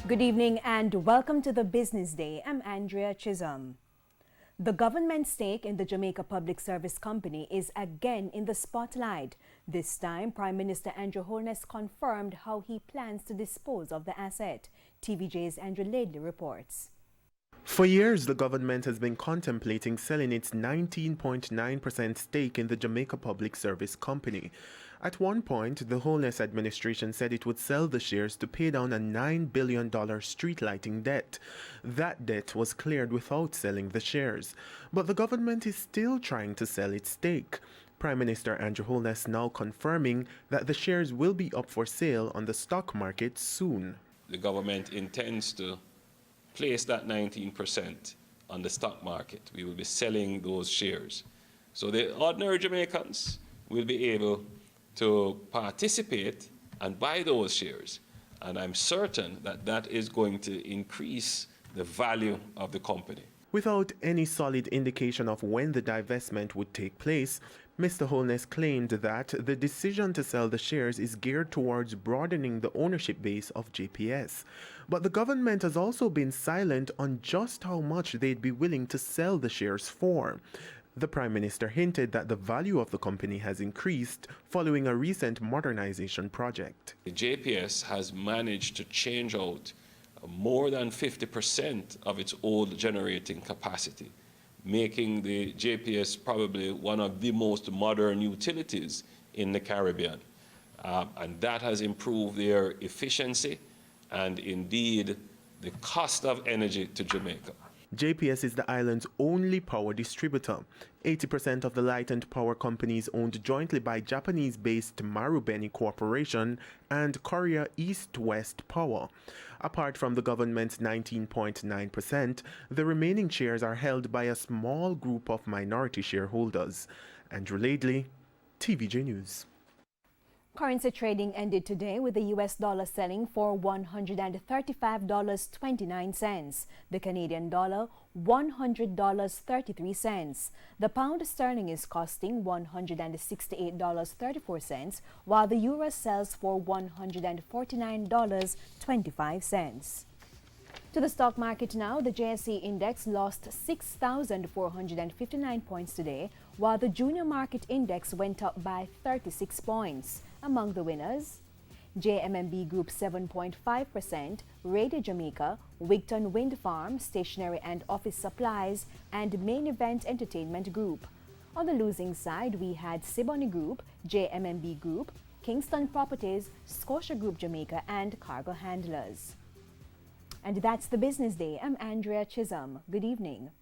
Good evening and welcome to the Business Day. I'm Andrea Chisholm. The government stake in the Jamaica Public Service Company is again in the spotlight. This time, Prime Minister Andrew Holness confirmed how he plans to dispose of the asset. TVJ's Andrew Laidley reports. For years, the government has been contemplating selling its 19.9% stake in the Jamaica Public Service Company. At one point, the Holness administration said it would sell the shares to pay down a $9 billion street lighting debt. That debt was cleared without selling the shares. But the government is still trying to sell its stake. Prime Minister Andrew Holness now confirming that the shares will be up for sale on the stock market soon. The government intends to place that 19% on the stock market. We will be selling those shares. So the ordinary Jamaicans will be able to participate and buy those shares. And I'm certain that that is going to increase the value of the company. Without any solid indication of when the divestment would take place, Mr. Holness claimed that the decision to sell the shares is geared towards broadening the ownership base of JPS. But the government has also been silent on just how much they'd be willing to sell the shares for. The Prime Minister hinted that the value of the company has increased following a recent modernization project. The JPS has managed to change out more than 50% of its old generating capacity, making the JPS probably one of the most modern utilities in the Caribbean. And that has improved their efficiency and indeed the cost of energy to Jamaica. JPS is the island's only power distributor. 80% of the light and power companies owned jointly by Japanese-based Marubeni Corporation and Korea East-West Power. Apart from the government's 19.9%, the remaining shares are held by a small group of minority shareholders. Andrew Laidley, TVJ News. Currency trading ended today with the US dollar selling for $135.29, the Canadian dollar $100.33. The pound sterling is costing $168.34, while the euro sells for $149.25. To the stock market now, the JSE index lost 6,459 points today, while the junior market index went up by 36 points. Among the winners, JMMB Group 7.5%, Radio Jamaica, Wigton Wind Farm, Stationery and Office Supplies, and Main Event Entertainment Group. On the losing side, we had Siboney Group, JMMB Group, Kingston Properties, Scotia Group Jamaica, and Cargo Handlers. And that's the Business Day. I'm Andrea Chisholm. Good evening.